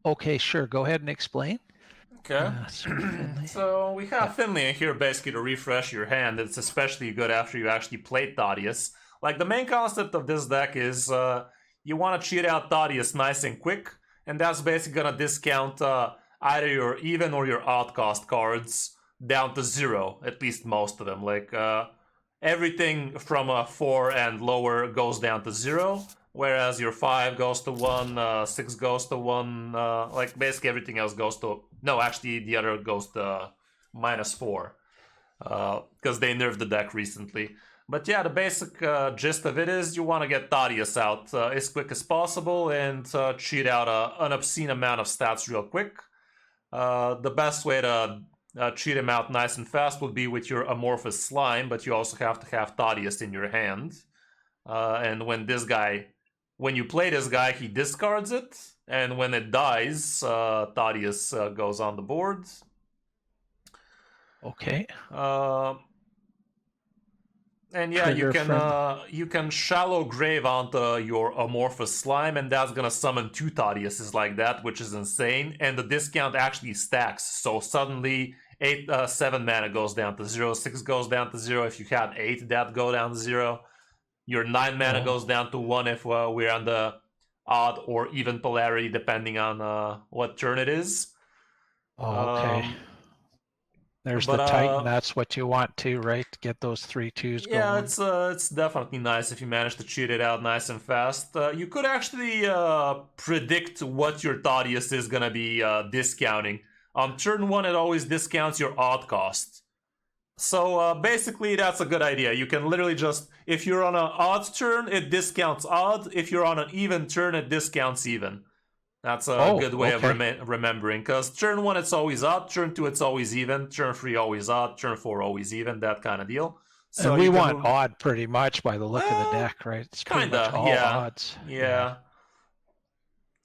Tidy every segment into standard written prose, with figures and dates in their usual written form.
Okay, sure. Go ahead and explain. Okay. Sir Finley. So we have Yeah. Finley in here basically to refresh your hand. It's especially good after you actually played Thaddius. Like, the main concept of this deck is you want to cheat out Thaddius nice and quick, and that's basically gonna discount either your even or your odd cost cards down to 0, at least most of them. Like, everything from a 4 and lower goes down to 0, whereas your 5 goes to 1, 6 goes to 1, like basically everything else goes to... No, actually the other goes to -4, because they nerfed the deck recently. But yeah, the basic gist of it is you want to get Thaddius out as quick as possible and cheat out an obscene amount of stats real quick. The best way to cheat him out nice and fast would be with your amorphous slime, but you also have to have Thaddius in your hand. And when you play this guy, he discards it, and when it dies, Thaddius goes on the board. Okay. And yeah, Trigger you can shallow grave onto your amorphous slime, and that's gonna summon 2 Thaddiuses like that, which is insane. And the discount actually stacks, so suddenly 7 mana goes down to 0, 6 goes down to 0. If you had 8, that go down to 0. Your 9 mana goes down to 1 if we're on the odd or even polarity, depending on what turn it is. Okay. There's But the Titan. That's what you want to, right? To get those 3/2s yeah, going. it's definitely nice if you manage to cheat it out nice and fast. You could actually predict what your Thaddius is gonna be discounting. On turn 1, it always discounts your odd cost. So basically, that's a good idea. You can literally just, if you're on an odd turn, it discounts odd. If you're on an even turn, it discounts even. That's a good way of remembering, because turn 1 it's always odd, turn 2 it's always even, turn 3 always odd, turn 4 always even, that kind of deal. So And we you can want odd pretty much by the look of the deck, right? It's pretty much kinda, all yeah, odds. yeah.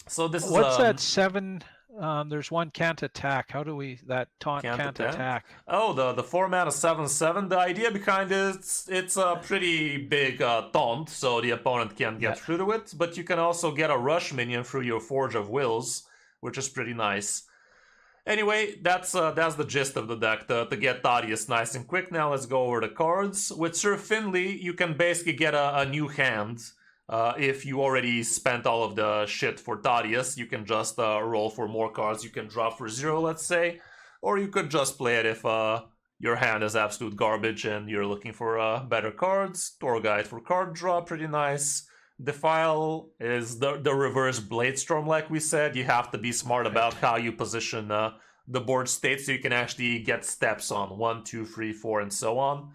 So this is What's that 7? There's one can't attack. How do we that taunt can't attack? Oh, the 4 mana 7/7. The idea behind it's a pretty big taunt, so the opponent can't get through to it. But you can also get a rush minion through your Forge of Wills, which is pretty nice. Anyway, that's the gist of the deck, to get Thaddius nice and quick. Now let's go over the cards. With Sir Finley, you can basically get a new hand. If you already spent all of the shit for Thaddius, you can just roll for more cards you can draw for 0, let's say. Or you could just play it if your hand is absolute garbage and you're looking for better cards. Tour Guide for card draw, pretty nice. Defile is the reverse Bladestorm, like we said. You have to be smart about how you position the board state so you can actually get steps on 1, 2, 3, 4, and so on.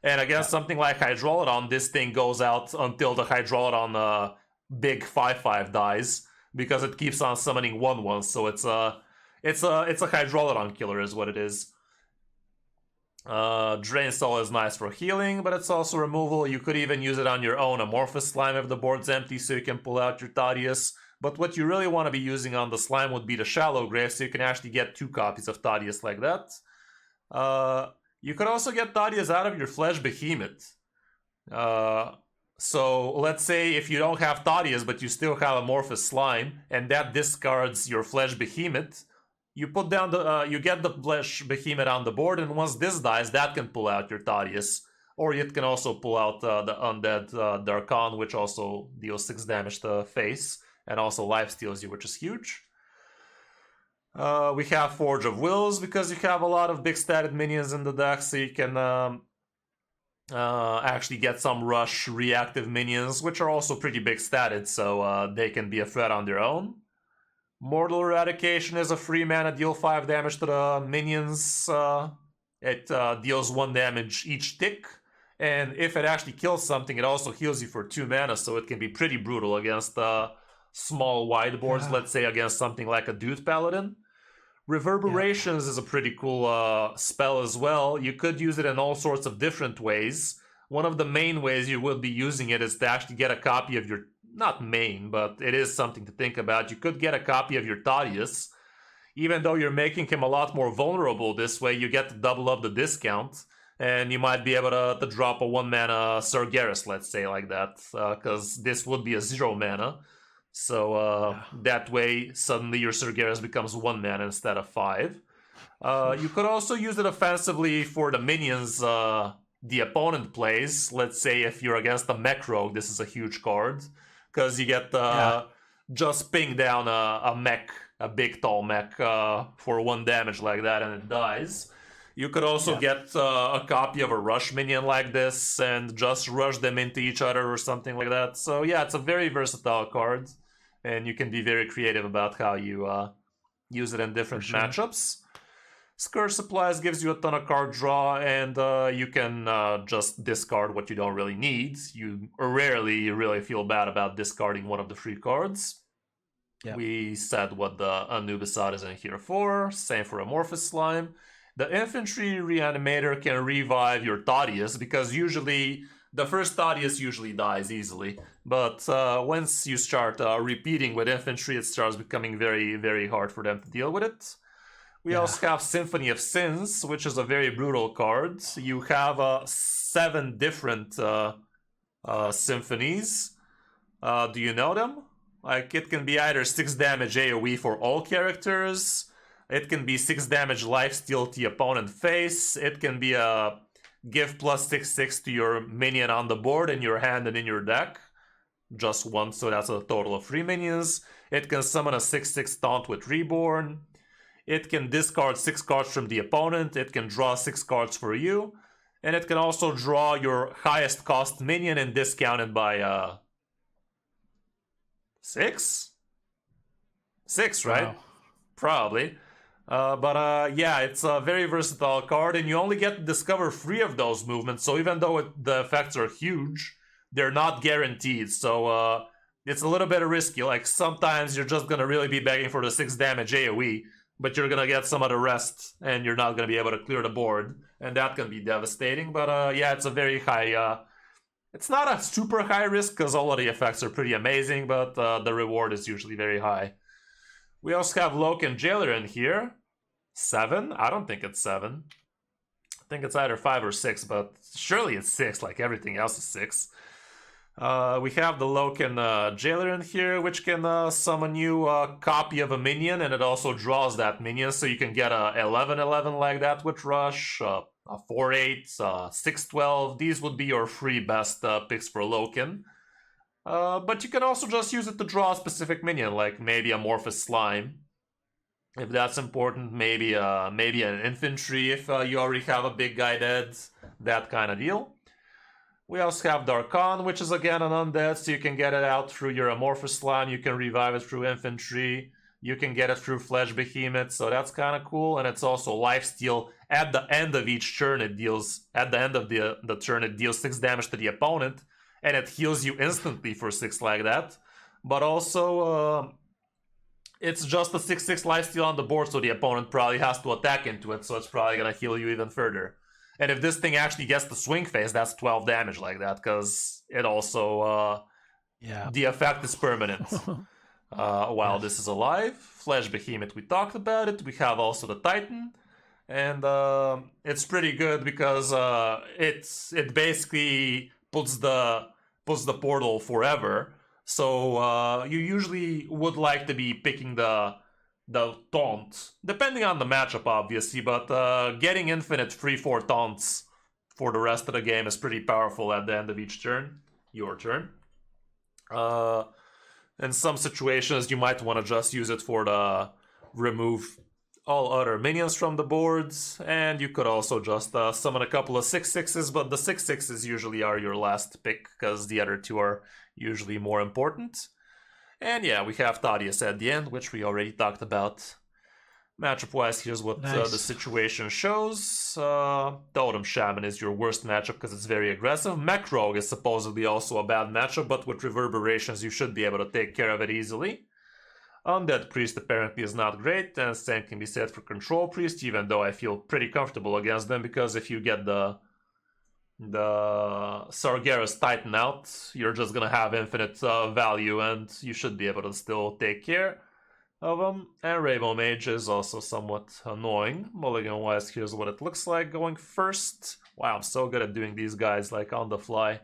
And against something like Hydrolodon, this thing goes out until the Hydrolodon big 5/5 dies, because it keeps on summoning 1/1. So it's a Hydrolodon killer, is what it is. Drain Soul is nice for healing, but it's also removal. You could even use it on your own Amorphous Slime if the board's empty, so you can pull out your Thaddius. But what you really want to be using on the slime would be the Shallow Grave, so you can actually get 2 copies of Thaddius like that. You could also get Thaddius out of your Flesh Behemoth. So let's say if you don't have Thaddius, but you still have Amorphous Slime, and that discards your Flesh Behemoth, you put down you get the Flesh Behemoth on the board, and once this dies, that can pull out your Thaddius. Or it can also pull out the Undead Darkon, which also deals 6 damage to face, and also lifesteals you, which is huge. We have Forge of Wills, because you have a lot of big statted minions in the deck, so you can actually get some rush reactive minions, which are also pretty big statted, so they can be a threat on their own. Mortal Eradication is a 3 mana, deal 5 damage to the minions. It deals 1 damage each tick, and if it actually kills something, it also heals you for 2 mana, so it can be pretty brutal against small wide boards, let's say against something like a Dude Paladin. Reverberations is a pretty cool spell as well. You could use it in all sorts of different ways. One of the main ways you would be using it is to actually get a copy of your... Not main, but it is something to think about. You could get a copy of your Thaddius. Even though you're making him a lot more vulnerable this way, you get to double up the discount. And you might be able to drop a 1 mana Sargeras, let's say, like that. Because this would be a 0 mana. So that way, suddenly your Sargeras becomes 1 mana instead of 5. You could also use it offensively for the minions the opponent plays. Let's say if you're against a mech rogue, this is a huge card. Because you get just ping down a mech, a big tall mech for 1 damage like that, and it dies. You could also get a copy of a rush minion like this and just rush them into each other or something like that. So yeah, it's a very versatile card, and you can be very creative about how you use it in different matchups. Scourge Supplies gives you a ton of card draw, and you can just discard what you don't really need. You rarely really feel bad about discarding one of the free cards. Yep. We said what the Anubisat is in here for. Same for Amorphous Slime. The Infantry Reanimator can revive your Thaddius, because usually the first Thaddius usually dies easily. But once you start repeating with Infantry, it starts becoming very, very hard for them to deal with it. We also have Symphony of Sins, which is a very brutal card. You have 7 different symphonies. Do you know them? Like, it can be either 6 damage AoE for all characters. It can be 6 damage lifesteal to the opponent face. It can be a give plus 6/6 to your minion on the board in your hand and in your deck. Just 1, so that's a total of 3 minions. It can summon a 6/6 taunt with Reborn. It can discard 6 cards from the opponent. It can draw 6 cards for you. And it can also draw your highest cost minion and discount it by 6? 6, right? Wow. Probably. Yeah, it's a very versatile card, and you only get to discover 3 of those movements, so even though the effects are huge, they're not guaranteed, so it's a little bit risky. Like, sometimes you're just gonna really be begging for the 6 damage AoE, but you're gonna get some of the rest, and you're not gonna be able to clear the board, and that can be devastating. But yeah, it's a very high... it's not a super high risk, because all of the effects are pretty amazing, but the reward is usually very high. We also have Loken Jailer in here. 7? I don't think it's 7. I think it's either 5 or 6, but surely it's 6, like everything else is 6. We have the Loken Jailer in here, which can summon you a copy of a minion, and it also draws that minion, so you can get a 11/11 like that with Rush, a 4/8, 6/12. These would be your 3 best picks for Loken. But you can also just use it to draw a specific minion, like maybe Amorphous Slime. If that's important, maybe an Infantry if you already have a big guy dead, that kind of deal. We also have Darkon, which is again an undead, so you can get it out through your Amorphous Slime, you can revive it through Infantry, you can get it through Flesh Behemoth, so that's kind of cool, and it's also lifesteal. At the end of each turn, it deals 6 damage to the opponent, and it heals you instantly for 6 like that. But also, it's just a 6/6 lifesteal on the board, so the opponent probably has to attack into it, so it's probably gonna heal you even further. And if this thing actually gets the swing phase, that's 12 damage like that, because it also... the effect is permanent. While this is alive. Flesh Behemoth, we talked about it. We have also the Titan. And it's pretty good because it basically puts the portal forever. So you usually would like to be picking the taunt, depending on the matchup, obviously, but getting infinite 3/4 taunts for the rest of the game is pretty powerful at the end of each turn, your turn. In some situations, you might want to just use it for the remove all other minions from the boards, and you could also just summon a couple of 6/6s, but the 6/6s usually are your last pick, because the other 2 are usually more important. And yeah, we have Thaddius at the end, which we already talked about. Matchup-wise, here's what the situation shows. Totem Shaman is your worst matchup because it's very aggressive. Mech Rogue is supposedly also a bad matchup, but with Reverberations you should be able to take care of it easily. Undead Priest apparently is not great, and same can be said for Control Priest, even though I feel pretty comfortable against them, because if you get the Sargeras Titan out, you're just gonna have infinite value, and you should be able to still take care of them. And Rainbow Mage is also somewhat annoying. Mulligan-wise, here's what it looks like going first. Wow, I'm so good at doing these guys like on the fly.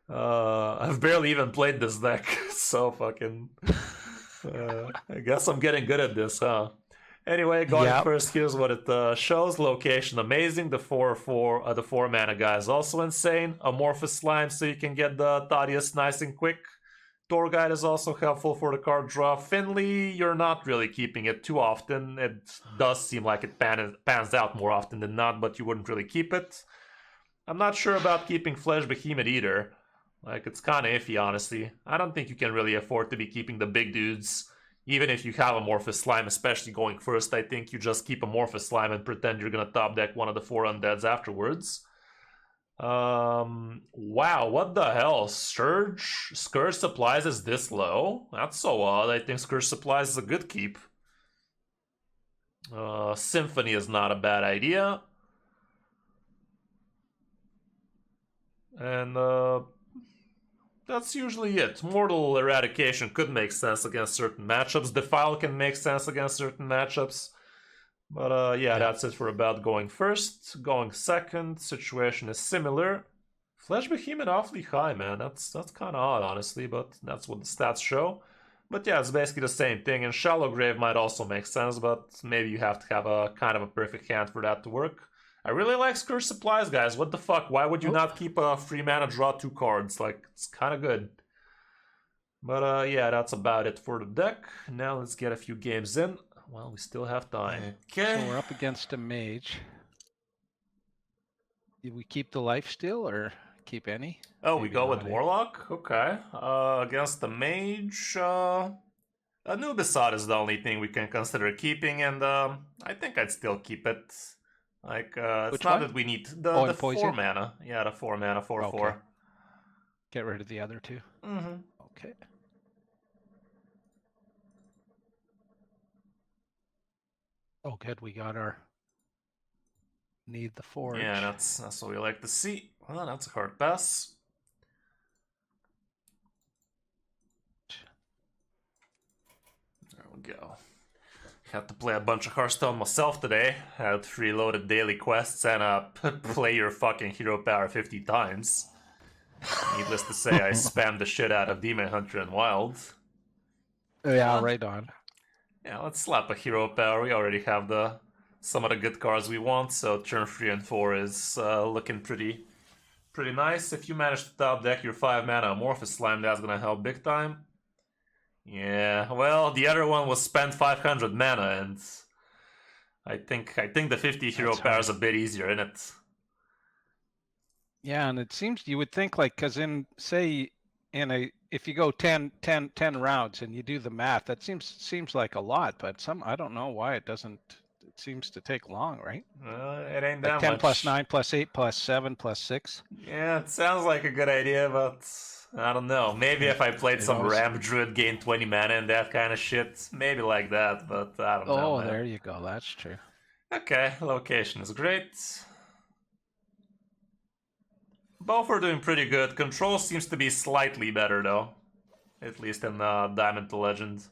I've barely even played this deck, so fucking... I guess I'm getting good at this, huh? Anyway, going first, here's what it shows. Location amazing. The 4 mana guy is also insane. Amorphous slime, so you can get the Thaddius nice and quick. Door Guide is also helpful for the card draw. Finley, you're not really keeping it too often. It does seem like it pans out more often than not, but you wouldn't really keep it. I'm not sure about keeping Flesh Behemoth either. Like, it's kind of iffy, honestly. I don't think you can really afford to be keeping the big dudes. Even if you have Amorphous Slime, especially going first, I think you just keep Amorphous Slime and pretend you're gonna top deck one of the 4 undeads afterwards. Wow, what the hell? Scourge Supplies is this low? That's so odd. I think Scourge Supplies is a good keep. Symphony is not a bad idea. And that's usually it. Mortal Eradication could make sense against certain matchups. Defile can make sense against certain matchups. But yeah, that's it for about going first. Going second, situation is similar. Flesh Behemoth awfully high, man. That's kind of odd, honestly, but that's what the stats show. But yeah, it's basically the same thing. And Shallow Grave might also make sense, but maybe you have to have a kind of a perfect hand for that to work. I really like Scourge Supplies, guys. What the fuck? Why would you not keep a free mana, draw 2 cards? Like, it's kind of good. But yeah, that's about it for the deck. Now let's get a few games in. Well, we still have time. Okay. So we're up against a mage. Did we keep the lifesteal or keep any? Oh, maybe we go with Warlock? Okay. Against the mage, Anubisat is the only thing we can consider keeping, and I think I'd still keep it. Like, it's not that we need the 4 mana. Yeah, the 4 mana, 4/4. Get rid of the other 2. Mm-hmm. Okay. Oh, good. We got our need the forge. Yeah, that's what we like to see. Well, that's a hard pass. There we go. Had to play a bunch of Hearthstone myself today. Had 3 loaded daily quests and play your fucking hero power 50 times. Needless to say, I spammed the shit out of Demon Hunter and Wild. Yeah, right on. Yeah, let's slap a hero power. We already have some of the good cards we want, so turn 3 and 4 is looking pretty nice. If you manage to top deck your 5 mana Amorphous Slime, that's gonna help big time. Yeah, well, the other one was spent 500 mana, and I think the 50 hero power is a bit easier, isn't it? Yeah, and it seems you would think, like, because if you go 10 rounds and you do the math, that seems like a lot, but I don't know why it doesn't. It seems to take long, right? It ain't that like 10 much. 10 plus 9 plus 8 plus 7 plus 6. Yeah, it sounds like a good idea, but I don't know. Maybe if I played some Ram Druid, gain 20 mana and that kind of shit, maybe like that, but I don't know. Oh, there you go. That's true. Okay, location is great. Both are doing pretty good. Control seems to be slightly better, though. At least in Diamond to Legend.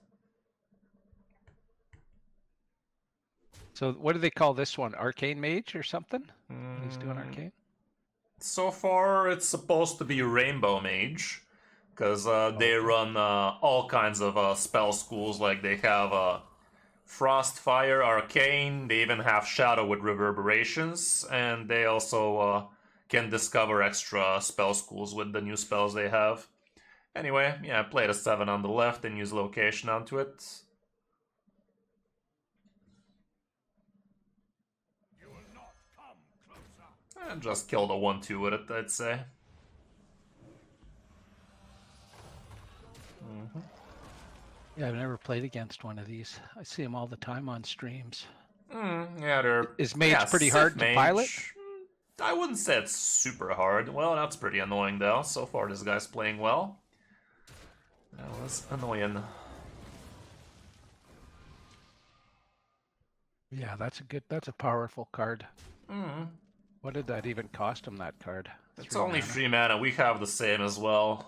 So what do they call this one? Arcane Mage or something? He's doing Arcane? So far, it's supposed to be Rainbow Mage. Because they run all kinds of spell schools. Like, they have Frost, Fire, Arcane. They even have Shadow with Reverberations. And they also can discover extra spell schools with the new spells they have. Anyway, yeah, I played a 7 on the left and use location onto it. You will not come closer. And just killed a 1/2 with it, I'd say. Yeah, I've never played against one of these. I see them all the time on streams. Yeah, they're... Is Mage pretty hard to pilot? I wouldn't say it's super hard. Well, that's pretty annoying, though. So far, this guy's playing well. That was annoying. Yeah, that's a powerful card. What did that even cost him, that card? It's only 3 mana. We have the same as well.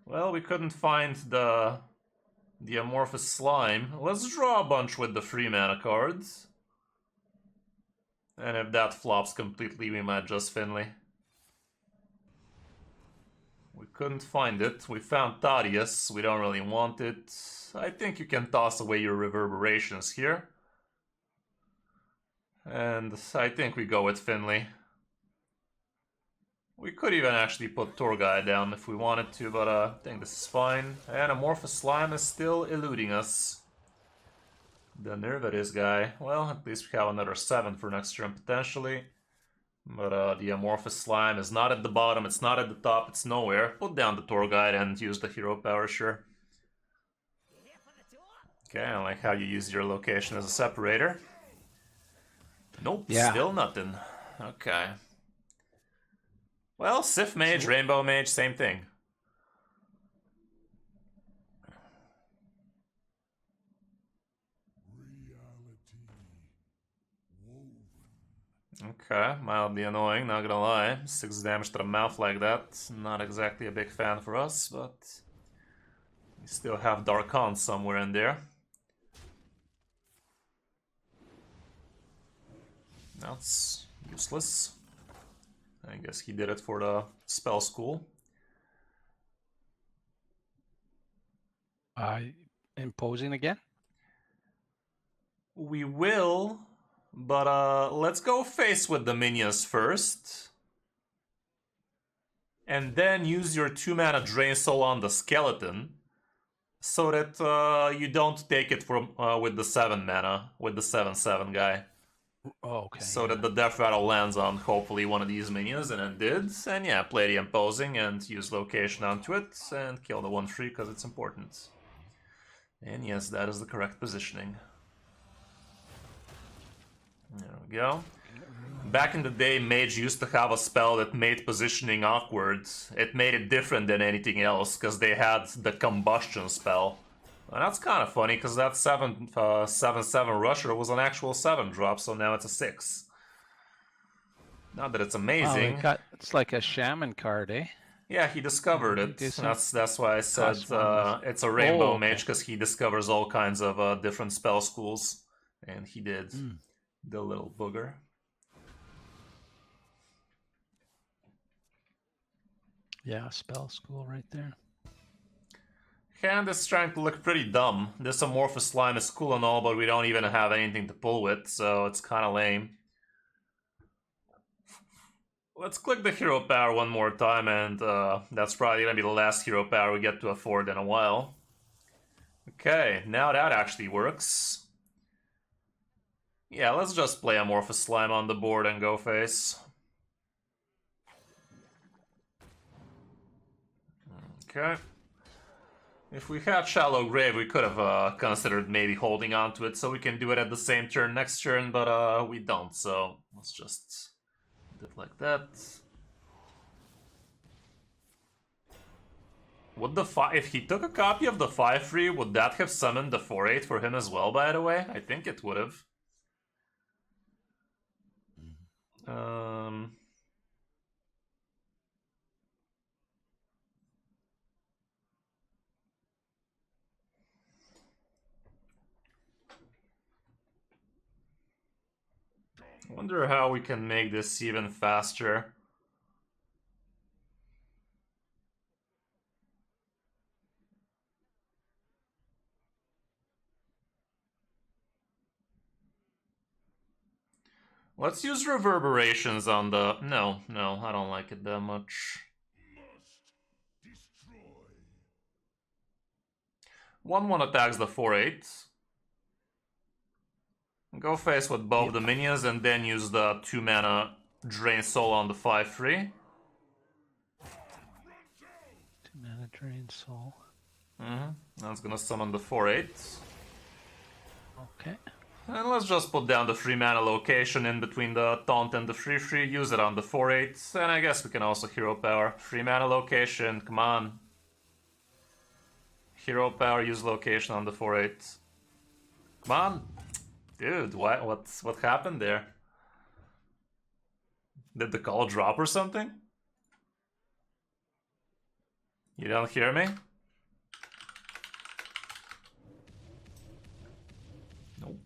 Well, we couldn't find the Amorphous Slime. Let's draw a bunch with the 3 mana cards. And if that flops completely, we might just Finley. We couldn't find it. We found Thaddius. We don't really want it. I think you can toss away your reverberations here. And I think we go with Finley. We could even actually put Tour Guide down if we wanted to, but I think this is fine. And Amorphous Slime is still eluding us. The nerve of this guy. Well, at least we have another 7 for next turn potentially. But the Amorphous Slime is not at the bottom, it's not at the top, it's nowhere. Put down the Tour Guide and use the Hero Power, sure. Okay, I like how you use your location as a separator. Nope, Yeah. Still nothing. Okay. Well, Sith Mage, Rainbow Mage, same thing. Okay, mildly annoying, not gonna lie. 6 damage to the mouth like that. Not exactly a big fan for us, but we still have Darkon somewhere in there. That's useless. I guess he did it for the spell school. Imposing again? We will, but let's go face with the minions first. And then use your 2-mana Drain Soul on the skeleton. So that you don't take it from with the 7 mana, with the 7/7 guy. Oh, okay. So that the Death Rattle lands on hopefully one of these minions, and it did. And yeah, play the Imposing and use location onto it and kill the 1/3 because it's important. And yes, that is the correct positioning. There we go. Back in the day, Mage used to have a spell that made positioning awkward. It made it different than anything else because they had the Combustion spell. And that's kind of funny because that 7/7 Rusher was an actual 7-drop, so now it's a 6. Not that it's amazing. It's like a Shaman card, eh? Yeah, he discovered it. That's why I said it's a Rainbow Mage, because he discovers all kinds of different spell schools. And he did. The little booger. Yeah, spell school right there. Hand is trying to look pretty dumb. This Amorphous Slime is cool and all, but we don't even have anything to pull with, so it's kind of lame. Let's click the Hero Power one more time, and that's probably going to be the last Hero Power we get to afford in a while. Okay, now that actually works. Yeah, let's just play Amorphous Slime on the board and go face. Okay. If we had Shallow Grave, we could have considered maybe holding on to it so we can do it at the same turn next turn, but we don't, so let's just do it like that. Would if he took a copy of the 5/3, would that have summoned the 4/8 for him as well, by the way? I think it would have. I wonder how we can make this even faster. Let's use reverberations on the... No, I don't like it that much. 1/1 attacks the 4/8. Go face with both the minions and then use the 2-mana Drain Soul on the 5/3. 2-mana Drain Soul. That's gonna summon the 4/8. Okay. And let's just put down the 3-mana location in between the Taunt and the 3/3, use it on the 4/8, and I guess we can also Hero Power. 3-mana location, come on. Hero Power, use location on the 4/8. Come on. Dude, what happened there? Did the call drop or something? You don't hear me? Nope.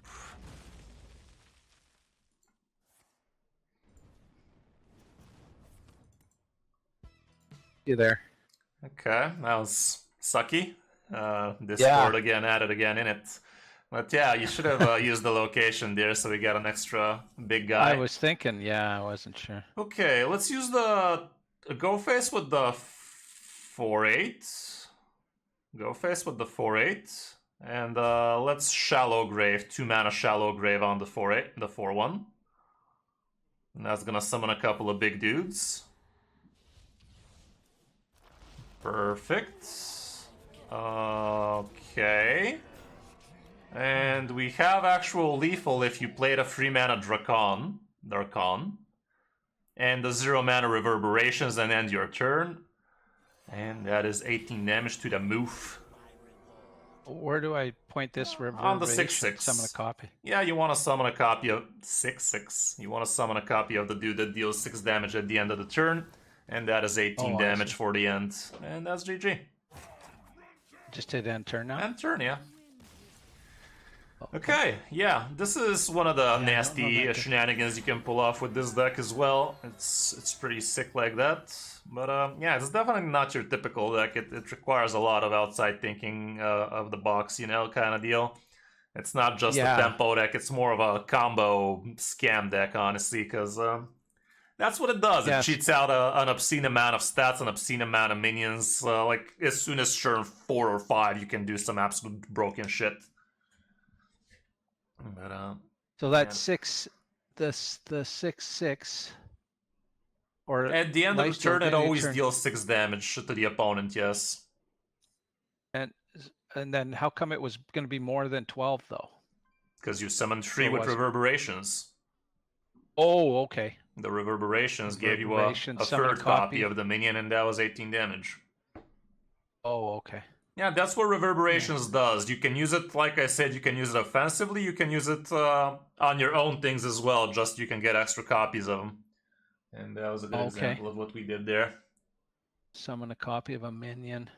You there? Okay, that was sucky. Discord again, added again in it. But yeah, you should have used the location there so we got an extra big guy. I was thinking, yeah, I wasn't sure. Okay, let's use the go face with the 4/8. Go face with the 4/8. And let's Shallow Grave, 2 mana Shallow Grave on the 4/8, the 4/1. And that's gonna summon a couple of big dudes. Perfect. Okay. And we have actual lethal if you played a 3 mana Darkon. And the 0 mana Reverberations and end your turn. And that is 18 damage to the move. Where do I point this reverberation? On the 6/6. Summon a copy. Yeah, you want to summon a copy of 6/6. You want to summon a copy of the dude that deals 6 damage at the end of the turn. And that is 18 damage for the end. And that's GG. Just hit end turn now? End turn, yeah. Okay, yeah, this is one of the nasty shenanigans you can pull off with this deck as well. It's pretty sick like that. But yeah, it's definitely not your typical deck. It requires a lot of outside thinking of the box, you know, kind of deal. It's not just a tempo deck, it's more of a combo scam deck, honestly, because that's what it does. It cheats out an obscene amount of stats, an obscene amount of minions. Like, as soon as turn 4 or 5, you can do some absolute broken shit. But, so that's 6, the 6/6. Or at the end of the turn, it always deals 6 damage to the opponent, yes. And then how come it was going to be more than 12, though? Because you summoned 3 with Reverberations. Oh, okay. The Reverberations gave you a third copy of the minion, and that was 18 damage. Oh, okay. Yeah, that's what Reverberations does. You can use it, like I said, you can use it offensively, you can use it on your own things as well, just you can get extra copies of them. And that was a good example of what we did there. Summon a copy of a minion.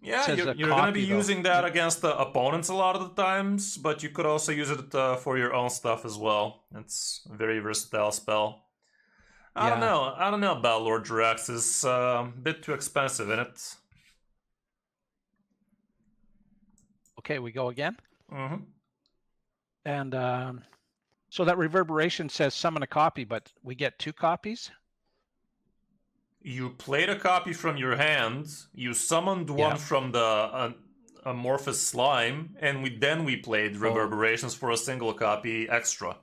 Yeah, you're going to be using that against the opponents a lot of the times, but you could also use it for your own stuff as well. It's a very versatile spell. I don't know about Lord Drax. It's a bit too expensive, isn't it? Okay, we go again? Mm-hmm. And so that Reverberation says summon a copy, but we get 2 copies? You played a copy from your hand, you summoned one from the Amorphous Slime, and then we played Reverberations for a single copy extra.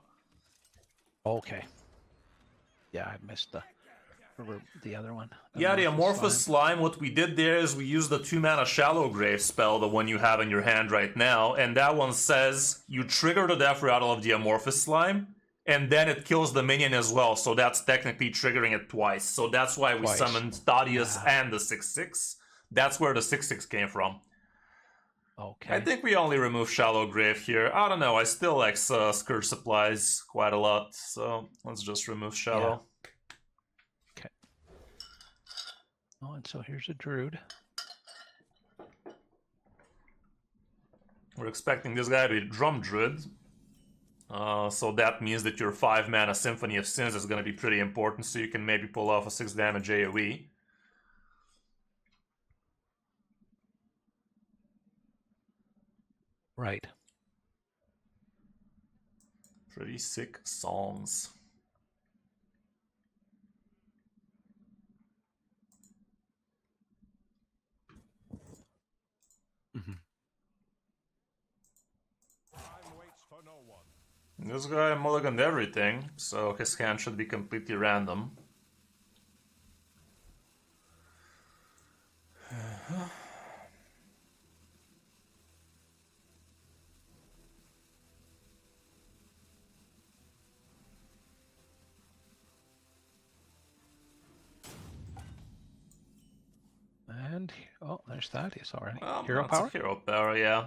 Okay. Yeah, I missed the other one. Yeah, the Amorphous Slime, what we did there is we used the 2 mana Shallow Grave spell, the one you have in your hand right now, and that one says you trigger the death rattle of the Amorphous Slime, and then it kills the minion as well, so that's technically triggering it twice. So that's why we summoned Thaddius and the 6/6. That's where the 6/6 came from. Okay. I think we only remove Shallow Grave here. I don't know, I still like Scourge Supplies quite a lot, so let's just remove Shallow. Okay. Oh, and so here's a Druid. We're expecting this guy to be Drum Druid. So that means that your 5 mana Symphony of Sins is going to be pretty important, so you can maybe pull off a 6 damage AoE. Right. Pretty sick songs. Mm-hmm. This guy mulliganed everything, so his hand should be completely random. And, oh, there's Thaddius already. Well, Hero power? Hero power, yeah.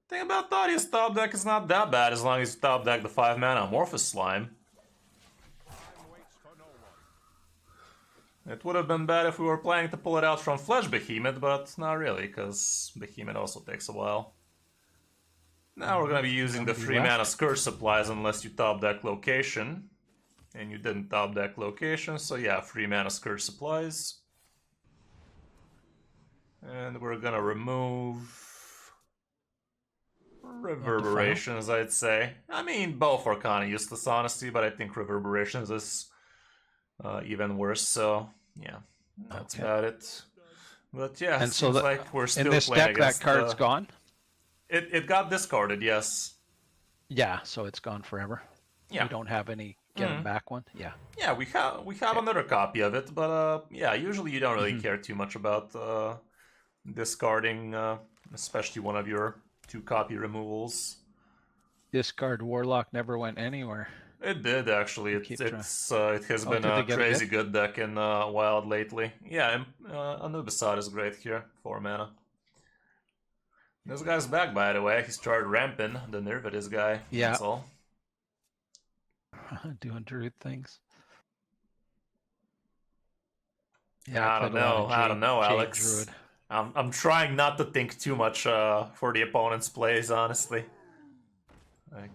Thing about Thaddius top deck is not that bad as long as you top deck the 5 mana Amorphous Slime. It would have been bad if we were planning to pull it out from Flesh Behemoth, but not really, because Behemoth also takes a while. Now we're gonna be using the 3 mana Scourge Supplies unless you top deck Location. And you didn't top deck Location, so yeah, 3 mana Scourge Supplies. And we're gonna remove Reverberations, I'd say. I mean, both are kind of useless, honestly, but I think Reverberations is even worse, so yeah, that's about it. But yeah, And it so seems like we're still in this playing deck, that against card's gone? It got discarded, yes. Yeah, so it's gone forever. Yeah. We don't have any get him back one? Yeah. Yeah, we have another copy of it, but yeah, usually you don't really care too much about discarding, especially one of your 2-copy removals. Discard Warlock never went anywhere. It did actually. It has been a crazy good deck in Wild lately. Yeah, Anubisat is great here, 4 mana. This guy's back, by the way. He started ramping the nerf at this guy. Yeah. That's all. Doing Druid things. Yeah, I don't know, Alex. Druid. I'm trying not to think too much for the opponent's plays, honestly. Like,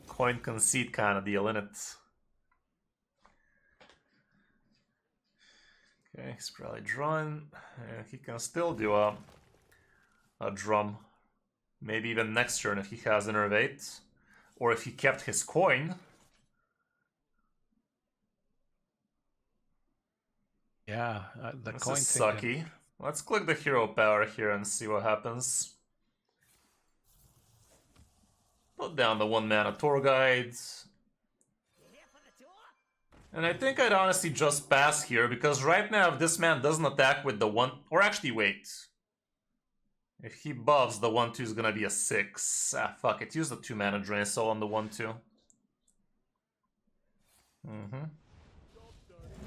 coin conceit kind of deal, innit? Okay, he's probably drawing. He can still do a drum. Maybe even next turn if he has Innervate. Or if he kept his coin. Yeah, the this coin is thing. Sucky. Let's click the hero power here and see what happens. Put down the 1 mana tour guide. And I think I'd honestly just pass here, because right now if this man doesn't attack with the 1... Or actually, wait. If he buffs, the 1-2 is gonna be a 6. Ah, fuck it. Use the 2 mana drain soul on the 1-2.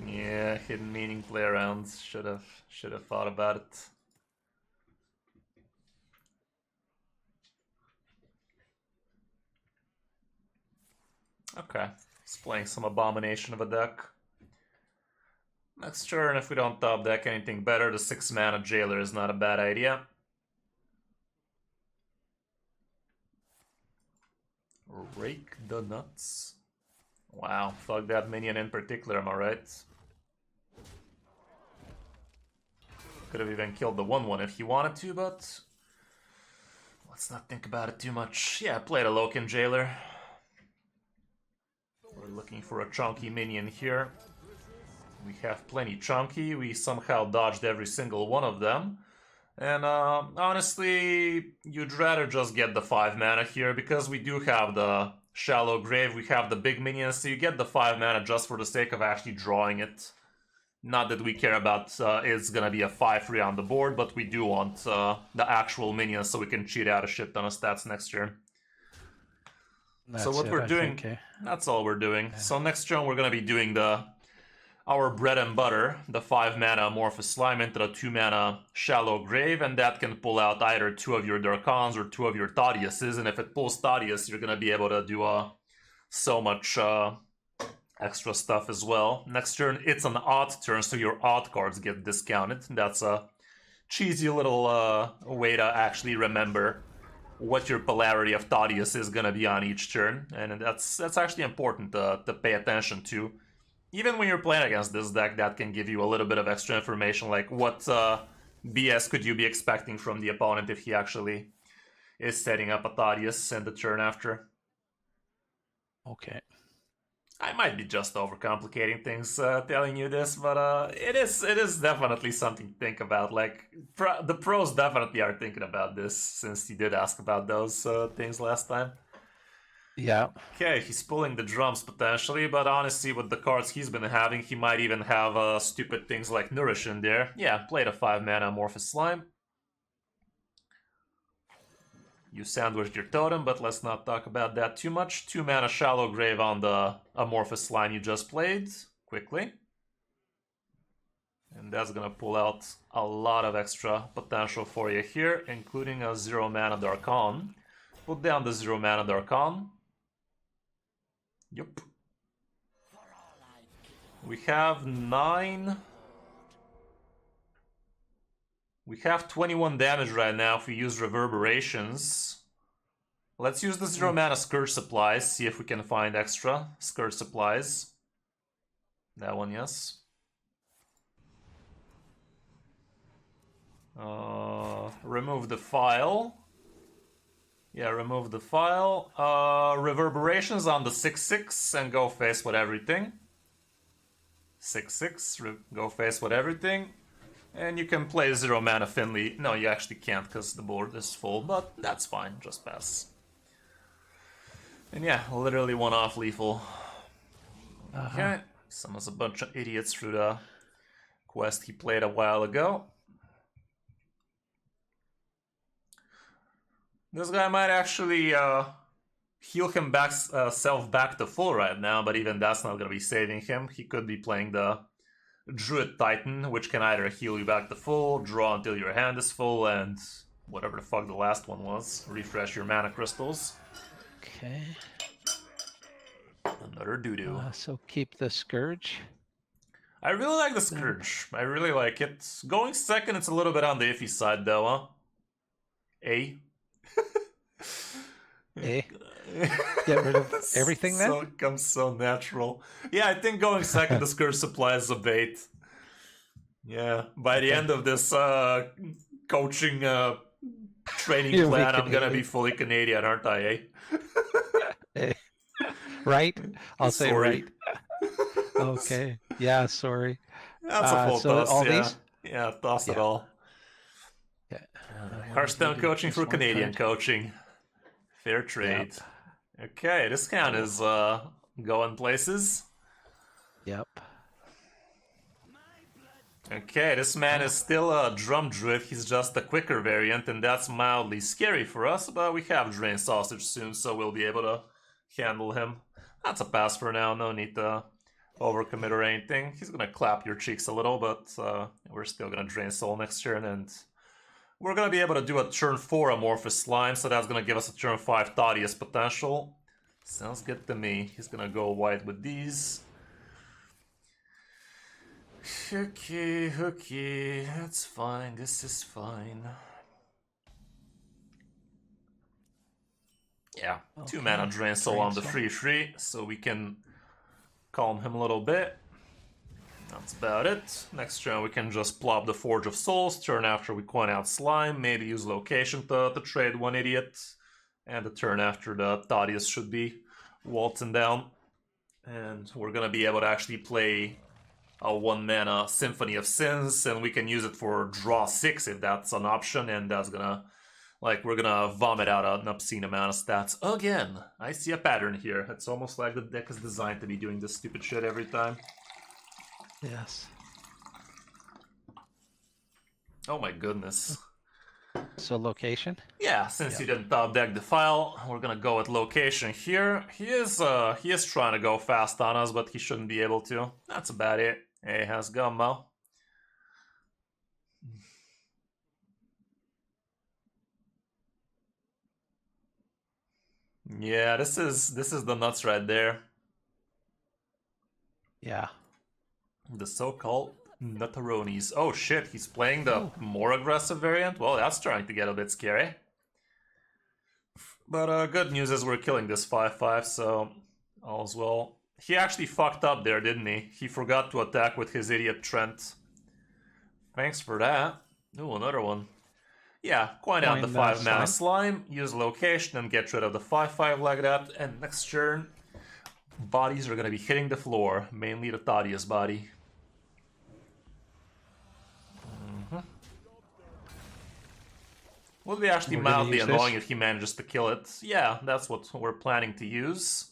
Yeah, hidden meaning play around. Should have thought about it. Okay, he's playing some abomination of a deck. Next turn, if we don't top deck anything better, the 6 mana jailer is not a bad idea. Rake the nuts. Wow, fuck that minion in particular, am I right? Could have even killed the 1-1 if he wanted to, but let's not think about it too much. Yeah, played a Loken Jailer. We're looking for a chunky minion here. We have plenty chunky. We somehow dodged every single one of them. And honestly, you'd rather just get the 5 mana here, because we do have the Shallow Grave, we have the big minions, so you get the 5 mana just for the sake of actually drawing it. Not that we care about it's gonna be a 5-3 on the board, but we do want the actual minions so we can cheat out a shit ton of stats next turn. So what we're doing, that's all we're doing. Yeah. So next turn we're gonna be doing our bread and butter, the 5 mana Amorphous Slime into the 2 mana Shallow Grave, and that can pull out either 2 of your Darkons or 2 of your Thaddiuses, and if it pulls Thaddius, you're gonna be able to do so much extra stuff as well. Next turn, it's an odd turn, so your odd cards get discounted. That's a cheesy little way to actually remember what your polarity of Thaddius is gonna be on each turn, and that's actually important to pay attention to. Even when you're playing against this deck, that can give you a little bit of extra information, like what BS could you be expecting from the opponent if he actually is setting up a Thaddius in the turn after. Okay. I might be just overcomplicating things telling you this, but it is definitely something to think about. Like, the pros definitely are thinking about this, since you did ask about those things last time. Yeah. Okay, he's pulling the drums potentially, but honestly, with the cards he's been having, he might even have stupid things like Nourish in there. Yeah, play the 5 mana Amorphous Slime. You sandwiched your totem, but let's not talk about that too much. 2 mana Shallow Grave on the Amorphous Slime you just played, quickly. And that's gonna pull out a lot of extra potential for you here, including a 0 mana Darkon. Put down the 0 mana Darkon. Yup. We have 9. We have 21 damage right now if we use Reverberations. Let's use the 0 mana Scourge Supplies, see if we can find extra Scourge Supplies. That one, yes. Remove the file. Yeah, remove the file. Reverberations on the 6/6 and go face with everything. 6/6, go face with everything. And you can play 0 mana Finley. No, you actually can't because the board is full, but that's fine, just pass. And yeah, literally 1 off lethal. Okay, summons a bunch of idiots through the quest he played a while ago. This guy might actually heal himself back to full right now, but even that's not gonna be saving him. He could be playing the Druid Titan, which can either heal you back to full, draw until your hand is full, and whatever the fuck the last one was, refresh your mana crystals. Okay. Another doo-doo. So keep the Scourge. I really like the Scourge. I really like it. Going second, it's a little bit on the iffy side though, huh? A. A. Get rid of everything then? So it comes so natural. Yeah, I think going second, the Scourge supplies a bait. Yeah, by the end of this coaching training plan, I'm gonna be fully Canadian, aren't I, eh? Right? I'll say Sorry. right. Okay. Yeah, sorry. That's a full so toss, all yeah. these? Yeah, toss it all. Yeah. Hearthstone coaching for Canadian coaching. Fair trade. Yep. Okay, this count is going places. Yep. Okay, this man is still a drum druid. He's just a quicker variant, and that's mildly scary for us, but we have Drain Sausage soon, so we'll be able to handle him. That's a pass for now, no need to overcommit or anything. He's gonna clap your cheeks a little, but we're still gonna Drain Soul next turn, and we're gonna be able to do a turn 4 Amorphous Slime, so that's gonna give us a turn 5 Thaddius potential. Sounds good to me. He's gonna go white with these. Okay, that's fine. This is fine. Yeah, okay. 2 mana Drain Soul on the 3/3, so we can calm him a little bit. That's about it. Next turn we can just plop the Forge of Souls. Turn after we coin out Slime, maybe use Location to trade 1 idiot. And the turn after the Thaddius should be waltzing down. And we're gonna be able to actually play a 1 mana Symphony of Sins, and we can use it for draw 6 if that's an option, and that's gonna, like, we're gonna vomit out an obscene amount of stats again. I see a pattern here. It's almost like the deck is designed to be doing this stupid shit every time. Yes. Oh my goodness. So location? Yeah, since you didn't top deck the file, we're gonna go with location here. He is trying to go fast on us, but he shouldn't be able to. That's about it. Hey, how's it going, Mo? Yeah, this is the nuts right there. Yeah. The so-called Nutaronis. Oh shit, he's playing the more aggressive variant? Well, that's starting to get a bit scary. But good news is we're killing this 5/5, so all's well. He actually fucked up there, didn't he? He forgot to attack with his idiot Trent. Thanks for that. Ooh, another one. Yeah, coin out the 5 mana slime, use location and get rid of the 5/5 like that, and next turn, bodies are gonna be hitting the floor, mainly the Thaddius body. Would be actually mildly annoying if he manages to kill it. Yeah, that's what we're planning to use.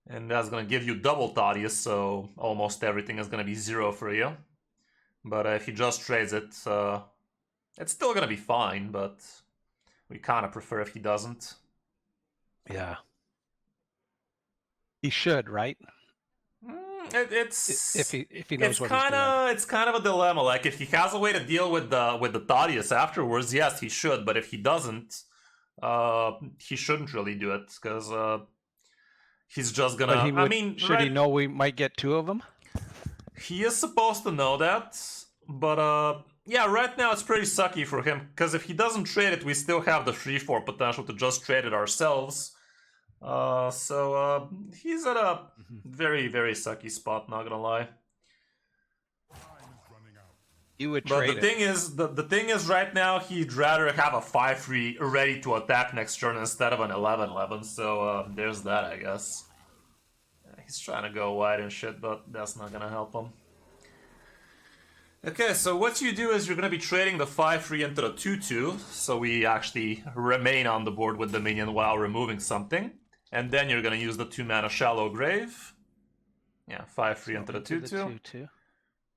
And that's gonna give you double Thaddius, so almost everything is gonna be 0 for you. But if he just trades it, it's still gonna be fine, but we kinda prefer if he doesn't. Yeah. He should, right? It's if he knows what he's doing. It's kind of a dilemma. Like if he has a way to deal with the Thaddius afterwards, yes, he should. But if he doesn't, he shouldn't really do it because he's just gonna. I mean, should he know we might get 2 of them? He is supposed to know that, but yeah, right now it's pretty sucky for him because if he doesn't trade it, we still have the 3/4 potential to just trade it ourselves. So he's at a very, very sucky spot, not gonna lie. You would But trade the thing is, the thing is, right now he'd rather have a 5/3 ready to attack next turn instead of an 11/11. So there's that, I guess. He's trying to go wide and shit, but that's not gonna help him. Okay, so what you do is you're gonna be trading the 5/3 into the 2/2, so we actually remain on the board with the minion while removing something, and then you're gonna use the 2-mana Shallow Grave. Yeah, 5/3 into the 2/2.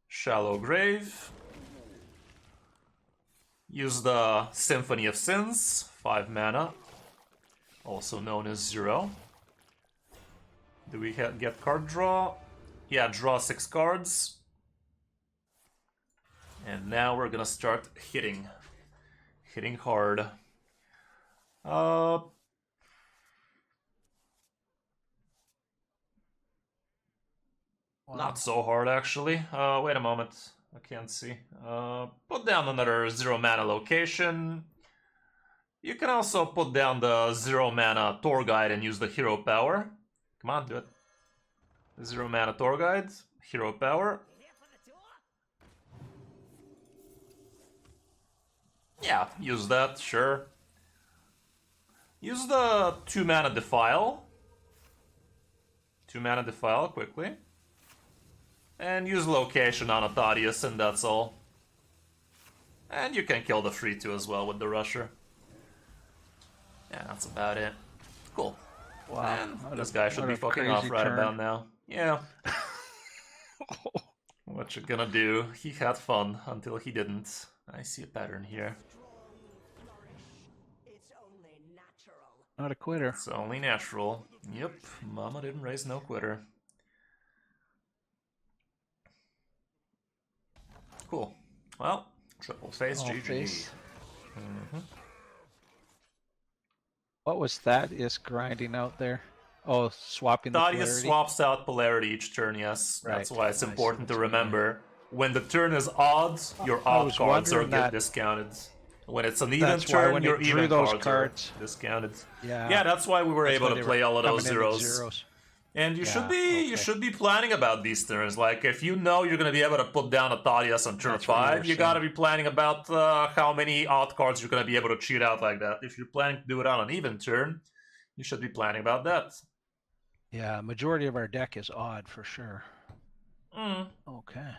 Shallow Grave. Use the Symphony of Sins, 5 mana, also known as 0. Do we get card draw? Yeah, draw 6 cards. And now we're gonna start hitting. Hitting hard. Not so hard, actually. Wait a moment. I can't see. Put down another 0 mana location. You can also put down the 0 mana Tour Guide and use the hero power. Come on, do it. 0 mana Tour Guide, hero power. Yeah, use that, sure. Use the 2 mana Defile. 2 mana Defile quickly. And use location on a Thaddius, and that's all. And you can kill the 3/2 as well with the Rusher. Yeah, that's about it. Cool. Wow. And this guy should be fucking off right about now. Yeah. What you gonna do? He had fun until he didn't. I see a pattern here. Not a quitter. It's only natural. Yep, Mama didn't raise no quitter. Cool. Well, triple face, GG. What was Thaddius grinding out there? Oh, swapping the polarity? Thaddius swaps out polarity each turn, yes. Right. That's why it's important to remember. When the turn is odd, your odd cards get discounted. When it's an even turn, your even cards are discounted. Yeah, that's why we were able to play all of those zeros. And you should be planning about these turns. Like, if you know you're going to be able to put down a Thaddius on turn 5, you got to be planning about how many odd cards you're going to be able to cheat out like that. If you're planning to do it on an even turn, you should be planning about that. Yeah, majority of our deck is odd for sure. Okay.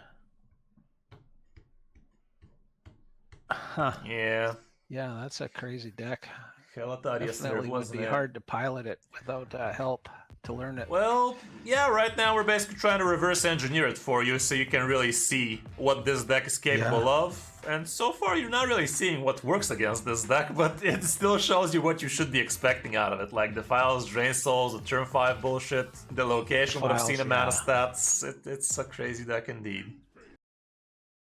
Huh. Yeah. Yeah, that's a crazy deck. Definitely would be hard to pilot it without help to learn it. Well, yeah, right now we're basically trying to reverse engineer it for you so you can really see what this deck is capable of. And so far you're not really seeing what works against this deck, but it still shows you what you should be expecting out of it. Like the Defiles, Drain Souls, the turn 5 bullshit, the location would have seen a mana stats. It's a crazy deck indeed.